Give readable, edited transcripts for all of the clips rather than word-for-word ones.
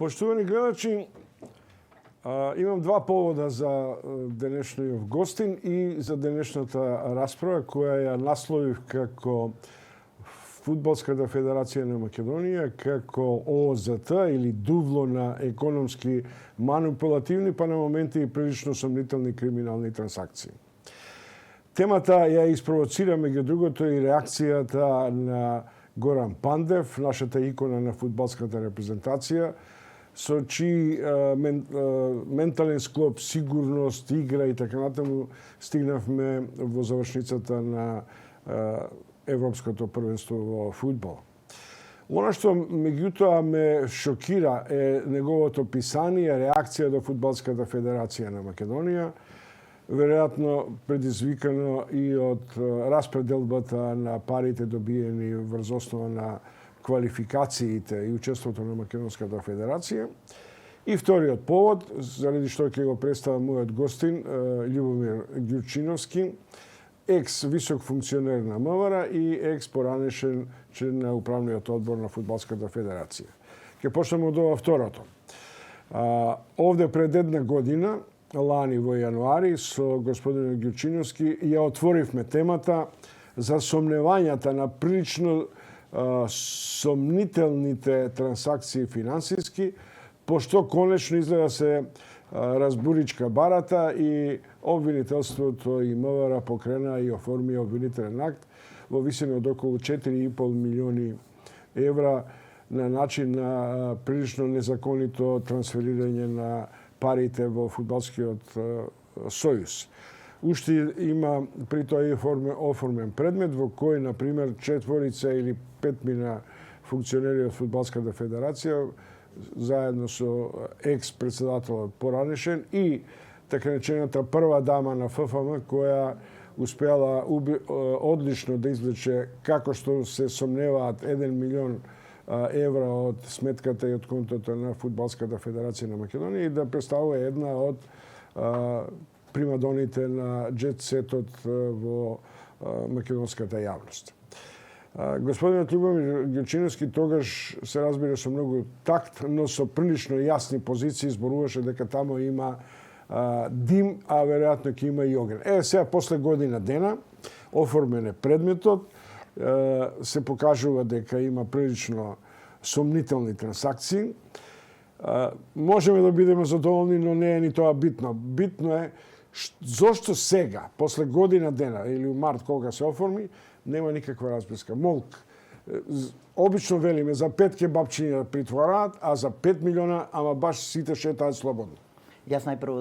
Поштувани гледачи, имам два повода за денешниот гостин и за денешната расправа, која ја насловив како Фудбалската федерација на Македонија, како ОЗТ или дувло на економски манипулативни, па на моменти и прилично сомнителни криминални трансакции. Темата ја испровоцира меѓу другото и реакцијата на Горан Пандев, нашата икона на фудбалската репрезентација, со чии ментален склоп, сигурност, игра и така натаму стигнавме во завршницата на Европското првенство во фудбал. Она што меѓутоа ме шокира е неговото писание, реакција до Фудбалската федерација на Македонија, веројатно предизвикано и од распределбата на парите добиени врз основа на квалификациите и учеството на Македонската федерација. И вториот повод, заради што ќе го представам мојот гостин, Љубомир Ѓурчиновски, екс-висок функционер на МВР и екс-поранешен член на управниот одбор на Фудбалската федерација. Ќе почнеме од ова второто. Овде пред една година, лани во јануари, со господин Ѓурчиновски ја отворивме темата за сомневањата на прилично сомнителните трансакции финансиски, пошто конечно изгледа се разбуричка барата и обвинителството и МВР покрена и оформија обвинителен акт во висина од околу 4,5 милиони евра на начин на прилично незаконито трансферирање на парите во фудбалскиот сојуз. Уште има при тоа и оформен предмет во кој, например, 4 или 5 функционери од Фудбалската федерација заедно со екс-председателот поранешен и така речената прва дама на ФФМ, која успела одлично да извлече како што се сомневаат 1 милион евра од сметката и од контото на Фудбалската федерација на Македонија и да представува една од примадоните на джет-сетот во македонската јавност. Господинот Љубомир Ѓурчиновски тогаш се разбира со многу такт, но со прилично јасни позиции зборуваше дека тамо има дим, а веројатно ќе има и оген. Сега после година дена оформен е предметот, се покажува дека има прилично сомнителни трансакции. Можеме да бидеме задоволни, но не е ни тоа битно. Битно е зошто сега, после година дена или у март кога се оформи, нема никаква разбиска. Молк. Обично велиме за 5 кебапчиња да притвораат, а за 5 милиона, ама баш сите шетаат слободно. Јас најпрво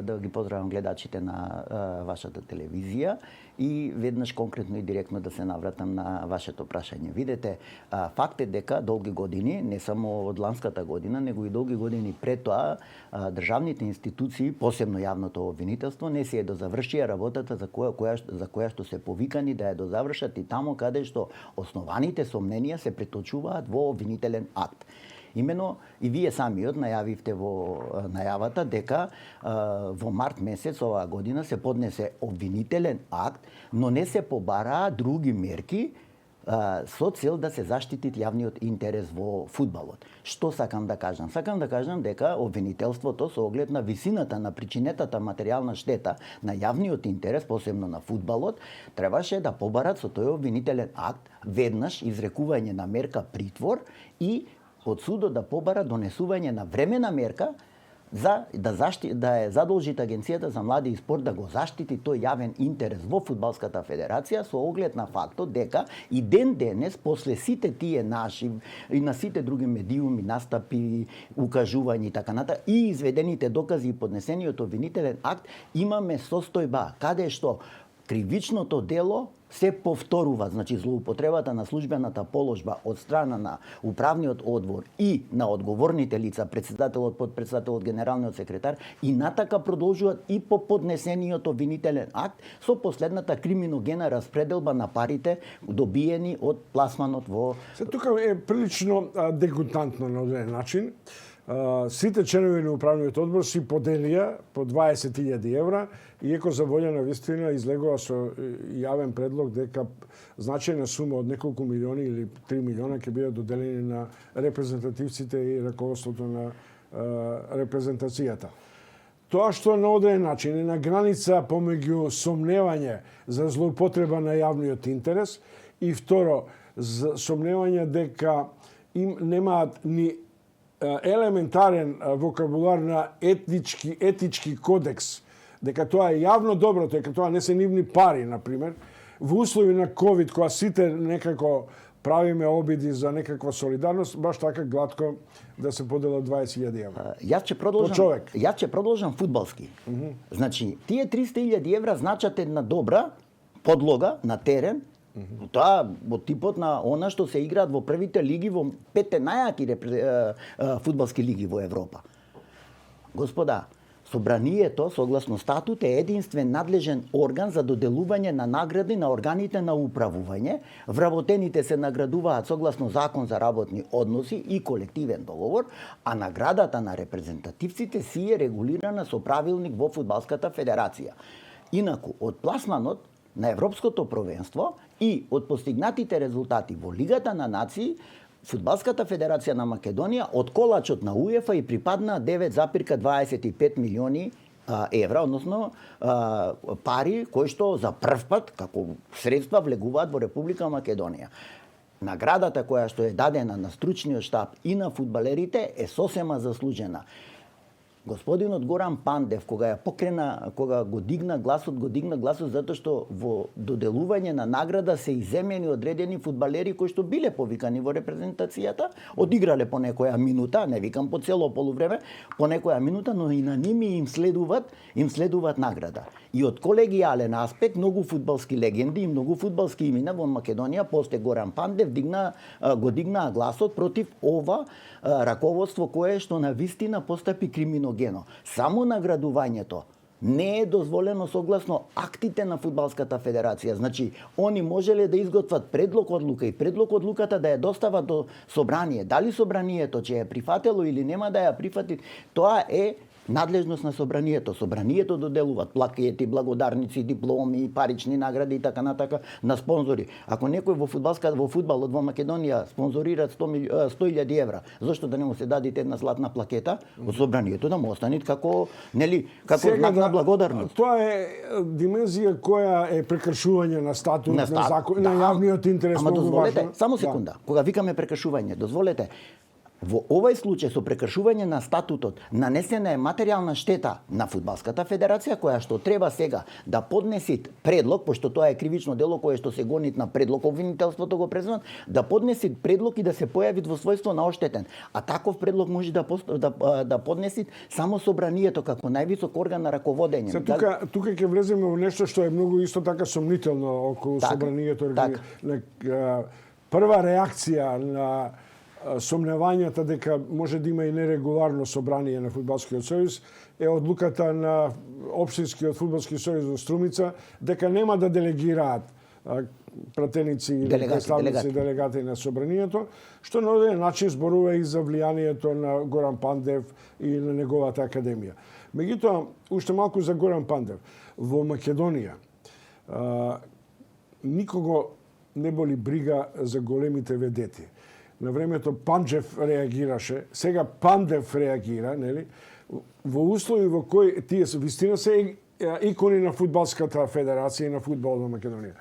да ги поздравам гледачите на вашата телевизија и веднаш конкретно и директно да се навратам на вашето прашање. Видете, факт е дека долги години, не само од ланската година, него и долги години пред тоа, државните институции, посебно јавното обвинителство, не се дозавршија работата за која што се повикани да ја дозавршат и тамо каде што основаните сомненија се преточуваат во обвинителен акт. Имено и вие самиот најавивте во најавата дека во март месец оваа година се поднесе обвинителен акт, но не се побараа други мерки со цел да се заштити јавниот интерес во фудбалот. Што сакам да кажам? Сакам да кажам дека обвинителството со оглед на висината на причинетата материјална штета на јавниот интерес, посебно на фудбалот, требаше да побарат со тој обвинителен акт веднаш изрекување на мерка притвор и од судот да побара донесување на времена мерка за да ја задолжит Агенцијата за млади и спорт да го заштити тој јавен интерес во Фудбалската федерација со оглед на фактот дека и ден денес после сите тие наши и на сите други медиуми, настапи, укажувања и така ната и изведените докази и поднесениот обвинителен акт имаме состојба каде што кривичното дело се повторува, значи злоупотребата на службената положба од страна на управниот одбор и на одговорните лица, председателот, подпредседателот, генералниот секретар, и натака продолжуваат и по поднесениот обвинителен акт со последната криминогена распределба на парите добиени од пласманот во... Тука е прилично дегутантно на одреден начин. Сите членови на управниот одбор си поделија по 20.000 евра, иако за волја на вистина излегува со јавен предлог дека значајна сума од неколку милиони или 3 милиона ќе бидат доделени на репрезентативците и раководството на репрезентацијата. Тоа што на одреден начин е на граница помеѓу сомневање за злоупотреба на јавниот интерес и второ, сомневање дека им немаат ни елементарен вокабулар на етички кодекс, дека тоа е јавно добро, дека тоа не се нивни пари, например, во услови на ковид, кога сите некако правиме обиди за некаква солидарност, баш така глатко да се поделат 20.000 евра. Јас ќе продолжам фудбалски. Значи, тие 300.000 евра значат една добра подлога на терен. Тоа во типот на она што се играат во првите лиги, во петте најаки фудбалски лиги во Европа. Господа, Собранието, согласно статут, е единствен надлежен орган за доделување на награди на органите на управување. Вработените се наградуваат согласно закон за работни односи и колективен договор, а наградата на репрезентативците си е регулирана со правилник во Фудбалската федерација. Инаку, од пласманот на Европското провенство и од постигнатите резултати во Лигата на нации, Фудбалската федерација на Македонија од колачот на УЕФА и припадна 9,25 милиони евра, односно пари кои што за прв пат како средства влегуваат во Република Македонија. Наградата која што е дадена на стручниот штаб и на фудбалерите е сосема заслужена. Господинот Горан Пандев, кога го дигна гласот затоа што во доделување на награда се иземени одредени фудбалери кои што биле повикани во репрезентацијата, одиграле по некоја минута, не викам по цело полувреме, по некоја минута, но и на ними им следуваат награда. И од колегијален аспект, многу фудбалски легенди и многу фудбалски имена во Македонија, после Горан Пандев, го дигнаа гласот против ова раководство кое што на вистина постапи криминогено. Само наградувањето не е дозволено согласно актите на Фудбалската федерација. Значи, они можеле да изготват предлог одлука и предлог одлуката да ја достават до собрание. Дали собранието ќе ја прифатело или нема да ја прифати, тоа е надлежност на собранието. Собранието доделуваат плакети, благодарници, дипломи, парични награди и така натака на спонзори. Ако некој во фудбалот во Македонија спонзорира 100.000 евра, зошто да не му се дадите една златна плакета од собранието да му останат како знак на благодарност? Тоа е димензија која е прекршување на статут, на закон, на јавниот интерес. Ама дозволете, само секунда, кога викаме прекршување, дозволете, во овој случај со прекршување на статутот нанесена е материјална штета на Фудбалската федерација која што треба сега да поднесит предлог, пошто тоа е кривично дело кое што се гонит на предлог, обвинителството го преземат, да поднесит предлог и да се појави во својство на оштетен. А таков предлог може да поднесит само собранието како највисок орган на раководење. Тука ќе влеземе во нешто што е многу исто така сомнително околу собранието. Прва реакција на сомневањата дека може да има и нерегуларно собрание на Фудбалскиот сојуз е одлуката на Општинскиот фудбалски сојуз во Струмица дека нема да делегираат пратеници и делегати на собранието, што на одреден начин зборува и за влијанието на Горан Пандев и на неговата академија. Меѓутоа, уште малку за Горан Пандев. Во Македонија никого не боли брига за големите ведети. На времето Панджев реагираше, сега Пандев реагира, нели? Во услови во кои тие вистина се икони на Фудбалската федерација и на фудбалот во Македонија.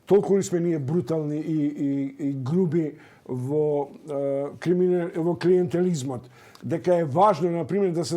Толку ли сме ние брутални и груби во клиентелизмот, дека е важно, например, да се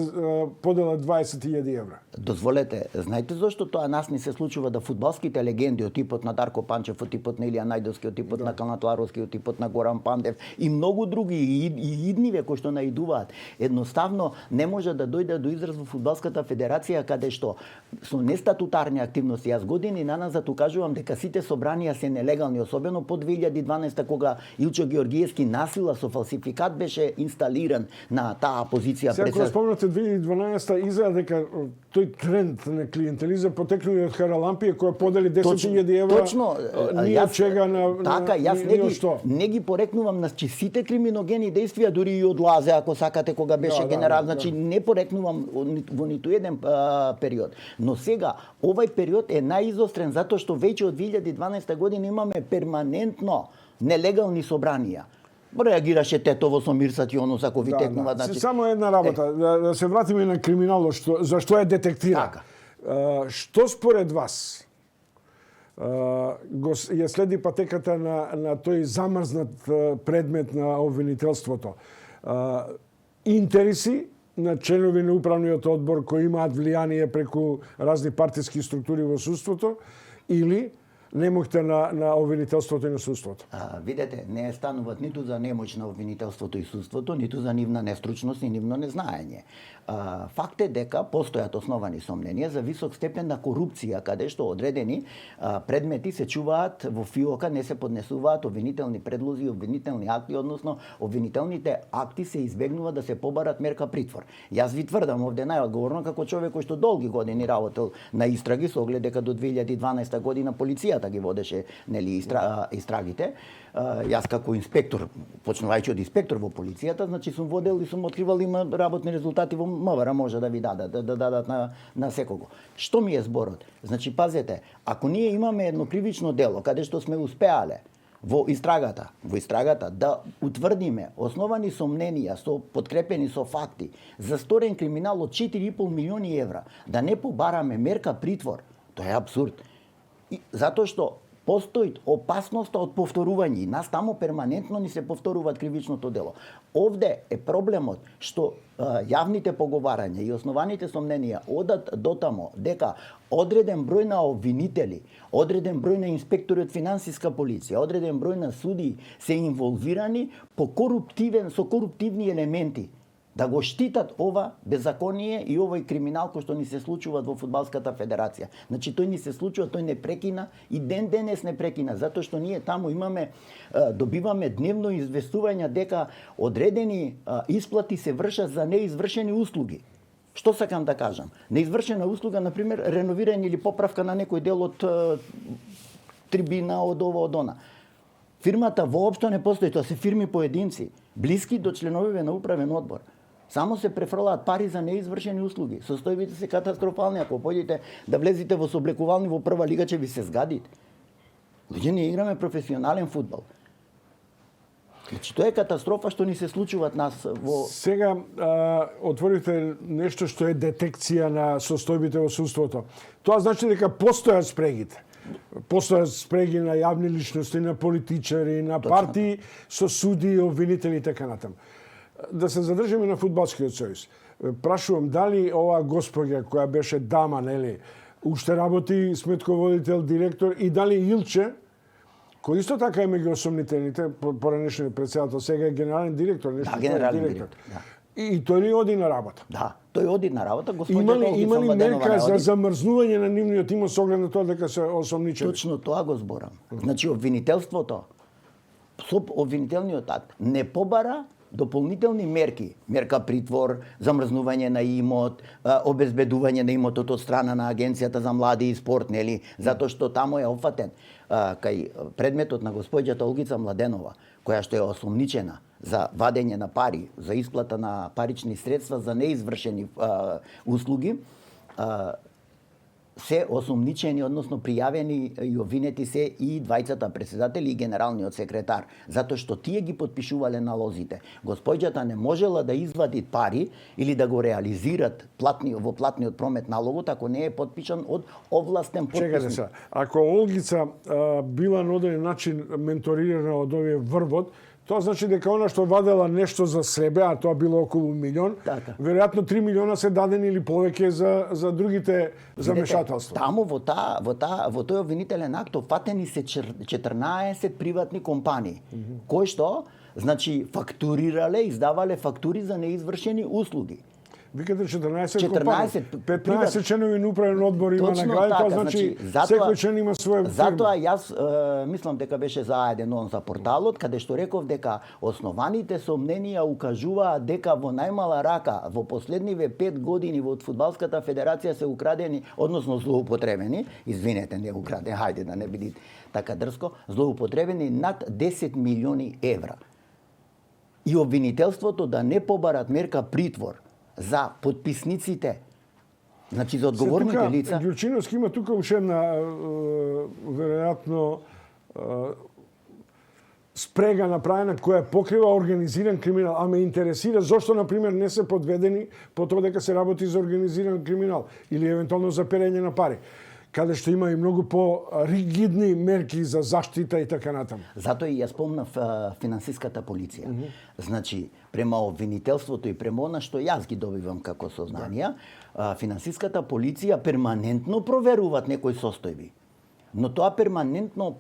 поделат 20.000 евра. Дозволете, знаете зошто тоа нас не се случува да фудбалските легенди од типот на Дарко Панчев, од типот на Илија Најдовски, од типот на Канатларовски, од типот на Горан Пандев и многу други и идниве кои што наидуваат, едноставно не може да дојде до израз во Фудбалската федерација каде што со нестатутарни активности. Јас години наназад укажувам дека сите собранија се нелегални, особено по 2012 кога Илчо Георгиевски насила со фалсификат беше инсталиран на таа позиција. Сега кога спомнате 2012 изгледа дека тој тренд на клиентелизам потекнува од Харалампија која подели 10.000 евра. Точно. Ние чега на така, јас не ги порекнувам на сите криминогени действија, дури и од Лазе, ако сакате, кога беше генерал, значи не порекнувам во ниту еден период. Но сега овај период е најизострен затоа што веќе од 2012 година имаме перманентно нелегални собранија. Реагираше Тетово со Мирса Тионус ако ви текнува, значи. Само една работа, да се вратиме на криминалот, зашто е детектиран. Така. Што според вас ја следи патеката на тој замрзнат предмет на обвинителството? Интереси на членови на управниот одбор кои имаат влијание преку разни партиски структури во судството или немоќта на обвинителството и на судството? Видете, не стануват ниту за немоќ на обвинителството и судството, ниту за нивна нестручност и нивно незнаење. Факт е дека постојат основани сомненија за висок степен на корупција, каде што одредени предмети се чуваат во фиока, не се поднесуваат обвинителни предлози, обвинителни акти, односно обвинителните акти се избегнува да се побарат мерка притвор. Јас ви тврдам овде најодговорно како човек кој што долги години работел на истраги со оглед дека до 2012 година полицијата ги водеше истрагите. Јас како инспектор, почнувајќи од инспектор во полицијата, значи сум водел и сум откривал, има работни резултати во МВР, може да ви дадат на секого. Што ми е зборот? Значи пазете, ако ние имаме едно кривично дело каде што сме успеале во истрагата да утврдиме основани сомненија подкрепени со факти за сторен криминал од 4,5 милиони евра, да не побараме мерка притвор, тоа е апсурд. Затоа што постои опасноста од повторување и нас таму перманентно ни се повторуваат кривичното дело. Овде е проблемот што јавните поговарања и основаните сомненија одат дотамо дека одреден број на обвинители, одреден број на инспектори од финансиска полиција, одреден број на судии се инволвирани со коруптивни елементи да го штитат ова беззаконие и овој криминал кој што ни се случува во фудбалската федерација. Значи тој ни се случува, тој не прекина и ден денес не прекина, затоа што ние таму добиваме дневно известувања дека одредени исплати се вршат за неизвршени услуги. Што сакам да кажам? Неизвршена услуга, на пример, реновирање или поправка на некој дел од трибина, од ова, од она. Фирмата воопшто не постои, тоа се фирми поединци, блиски до членовиве на управен одбор. Само се префрлаат пари за неизвршени услуги. Состојбите се катастрофални. Ако појдете да влезете во сооблекувални во прва лига, ќе ви се згадите. Луѓе, ние играме професионален фудбал. Значи, тоа е катастрофа што ни се случуваат нас во... Сега отворите нешто што е детекција на состојбите во судството. Тоа значи дека постојат спрегите. Постојат спреги на јавни личности, на политичари, на партии, со суди, обвинители и така натаму. Да се задржиме на фудбалскиот сојуз. Прашувам дали оваа госпоѓа која беше дама, нели, уште работи сметководител, директор, и дали Илче, кој исто така е меѓу осомнителните, поранешниот председател, сега е генерален директор, генерален директор. Да. И тој ли оди на работа? Да, тој оди на работа, господјата Има ли мерка за замрзнување на нивниот имот со оглед на тоа дека се осомничени? Точно тоа го зборам. Значи обвинителството со обвинителниот акт не побара дополнителни мерки, мерка притвор, замрзнување на имот, обезбедување на имотот од страна на Агенцијата за млади и спорт, нели, затоа што таму е опфатен кај предметот на госпоѓата Олгица Младенова, која што е осомничена за вадење на пари, за исплата на парични средства за неизвршени услуги, се осомничени, односно пријавени и обвинети се и двајцата председатели и генералниот секретар, затоа што тие ги потпишувале налозите. Госпоѓата не можела да извади пари или да го реализират во платниот промет налогот ако не е потпишан од овластен потписник. Чекате се, ако Олгица била на одреден начин менторирана од овие врвот, тоа значи дека она што вадела нешто за себе, а тоа било околу 1 милион, веројатно 3 милиона се дадени или повеќе за другите замешателства. Таму во тој обвинителен акт опфатени се 14 приватни компании, кои што значи фактурирале, издавале фактури за неизвршени услуги. Викате 14 14 компании. 15 членови на управен одбор има Точно награди, така, тоа значи затоа- секој член има своја фирма. Затоа јас мислам дека беше заеден он за порталот, каде што реков дека основаните сомненија укажуваат дека во најмала рака во последниве 5 години во Фудбалската федерација се украдени, односно злоупотребени, извинете, не украдени, хајде да не биде така дрско, злоупотребени над 10 милиони евра. И обвинителството да не побарат мерка притвор за подписниците, значи за одговорните лица. Ѓурчиновски има тука уште една веројатно спрега направена која покрива организиран криминал, а ме интересира зошто на пример не се подведени по тоа дека се работи за организиран криминал или евентуално за перење на пари, каде што има и многу по-ригидни мерки за заштита и така натаму. Затоа и ја спомнав финансиската полиција. Значи, према обвинителството и према она што јас ги добивам како сознанија, финансиската полиција перманентно проверуваат некои состојби. Но тоа перманентно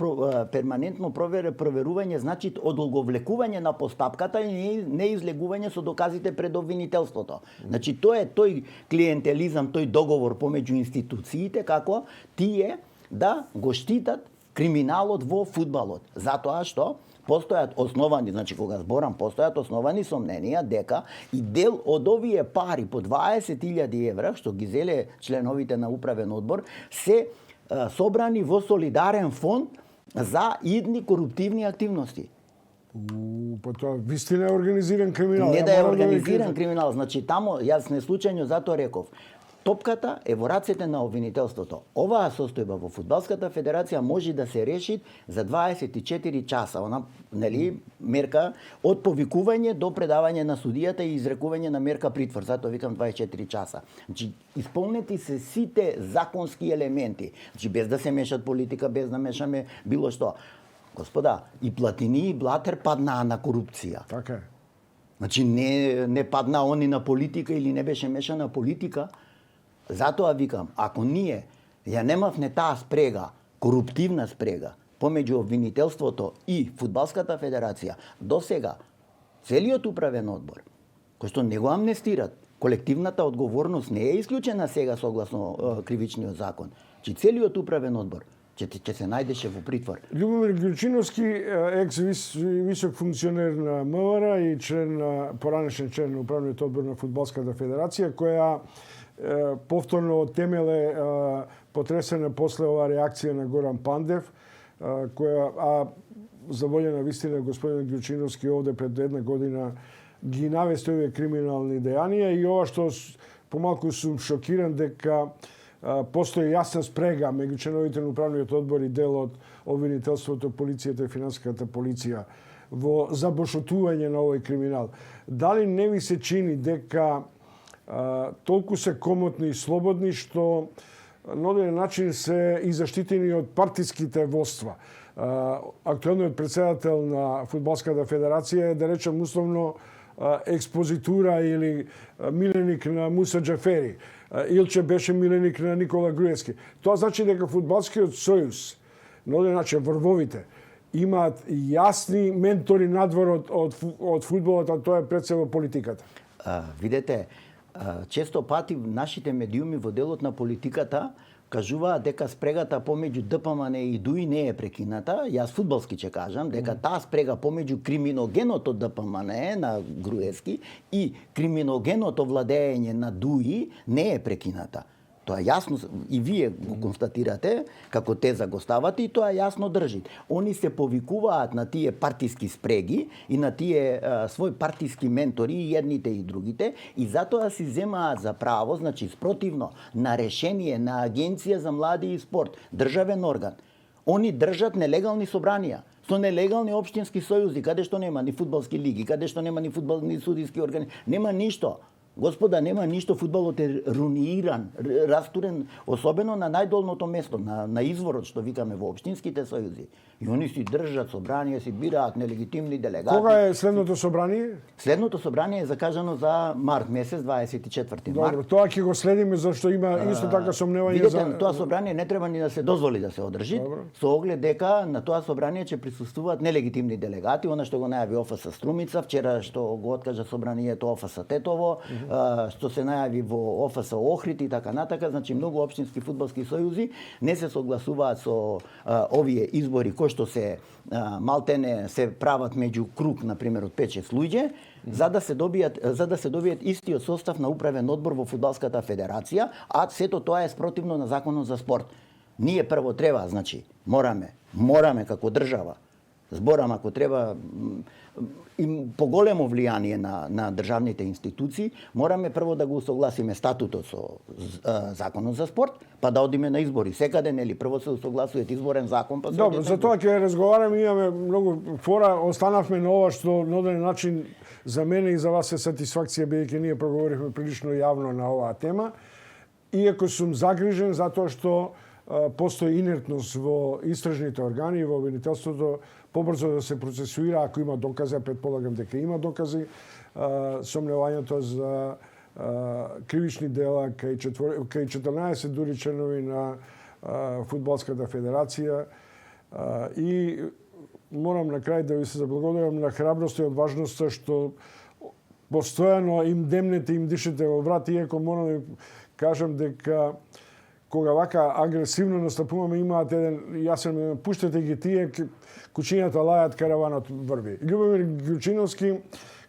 проверување значи одолговлекување на постапката и не излегување со доказите пред обвинителството. Значи тоа е тој клиентелизам, тој договор помеѓу институциите како тие да го штитат криминалот во фудбалот. Затоа што постојат основани, значи кога зборам, постојат основани сомненија дека и дел од овие пари по 20.000 евра што ги зеле членовите на управен одбор се собрани во солидарен фонд за идни коруптивни активности. Па тоа вистина е организиран криминал. Не да е организиран криминал, значи таму јас не случајно затоа реков. Топката е во рацете на обвинителството. Оваа состојба во Фудбалската федерација може да се реши за 24 часа. Она, нели, мерка од повикување до предавање на судијата и изрекување на мерка притвор. Затоа викам 24 часа. Значи, исполнети се сите законски елементи. Значи, без да се мешат политика, без да мешаме било што. Господа, и Платини и Блатер паднаа на корупција. Така е. Значи, не падна они на политика или не беше мешана политика. Затоа викам, ако ние ја немавме таа спрега, коруптивна спрега, помеѓу обвинителството и Фудбалската федерација, до сега целиот управен одбор, кој што не го амнестират, колективната одговорност не е исклучена сега согласно кривичниот закон, че целиот управен одбор ќе се најдеше во притвор. Љубомир Ѓурчиновски, екс висок функционер на МВР и поранешен член на управниот одбор на Фудбалската федерација, која повторно темеле потресена после оваа реакција на Горан Пандев, која, за волја на вистина, господин Ѓурчиновски овде пред една година ги навести овие криминални дејанија и ова што помалку сум шокиран дека постои јасна спрега меѓу членовите на управниот одбор и дел од обвинителството, полицијата и финансиската полиција во забошотување на овој криминал. Дали не ви се чини дека толку се комотни и слободни што на одреден начин се и заштитени од партиските водства? Актуелниот претседател на Фудбалската федерација е, да речем условно, експозитура или миленик на Муса Џафери. Илче беше миленик на Никола Груевски. Тоа значи дека Фудбалскиот сојуз, на одреден начин врвовите, имаат јасни ментори надвор од фудбалот, а тоа е пред се во политиката. Видете, често пати нашите медиуми во делот на политиката кажуваат дека спрегата помеѓу ДПМН и ДУИ не е прекината. Јас фудбалски ќе кажам дека таа спрега помеѓу криминогеното ДПМН на Груевски и криминогеното владење на ДУИ не е прекината. Тоа јасно и вие го констатирате, како теза го ставате и тоа јасно држи. Они се повикуваат на тие партиски спреги и на тие свој партиски ментори, и едните и другите, и затоа си земаат за право, значи спротивно на решение на Агенција за млади и спорт, државен орган. Они држат нелегални собранија со нелегални општински сојузи, каде што нема ни фудбалски лиги, каде што нема ни фудбални судиски органи, нема ништо. Господа, нема ништо, фудбалот е руиниран, растурен, особено на најдолното место, на изворот, што викаме во општинските сојузи. И они си држат собранија, си бираат нелегитимни делегати. Кога е следното собрание? Следното собрание е закажано за март месец, 24 март. Добро, тоа ќе го следиме, зашто има исто така сомневање видите, за... на тоа собрание не треба ни да се дозволи да се одржи, со оглед дека на тоа собрание ќе присуствуваат нелегитимни делегати, она што го најави ОФС Струмица, вчера што го откажа собранието ОФС Тетово, што се најави во ОФС Охрид и така натака, значи многу општински фудбалски сојузи не се согласуваат со овие избори кои што се малтене се прават меѓу круг на пример од 5-6 луѓе, за да се добијат истиот состав на управен одбор во фудбалската федерација, а сето тоа е спротивно на законот за спорт. Ние прво треба, значи, мораме како држава, зборам ако треба им поголемо влијание на државните институции, мораме прво да го усогласиме статутот со законот за спорт, па да одиме на избори. Секаде, нели, прво се усогласува изборен закон, па се Добро, за тоа ќе разговараме, имаме многу фора, останавме на ова што на одреден начин за мене и за вас е сатисфакција, бидејќи ние проговоривме прилично јавно на оваа тема. Иако сум загрижен затоа што постои инертност во истражните органи и во обвинителството побрзо да се процесуира ако има докази, предполагам дека има докази, сомневањето за кривични дела кај 14 дури членови на фудбалската федерација и морам на крај да ви се заблагодарам на храброста и одважноста што постојано им демнете, им дишете во врат, иако морам да кажам дека кога вака агресивно настапуваме, имаат еден јасен, пуштете ги тие, кучињата лајат, караванот врви. Љубомир Ѓурчиновски,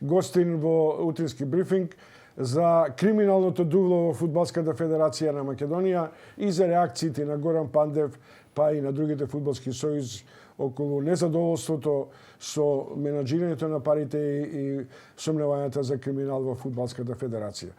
гостин во утрински брифинг за криминалното дувло во Фудбалската федерација на Македонија и за реакциите на Горан Пандев, па и на другите фудбалски сојузи околу незадоволството со менаџирањето на парите и сомневањата за криминал во Фудбалската федерација.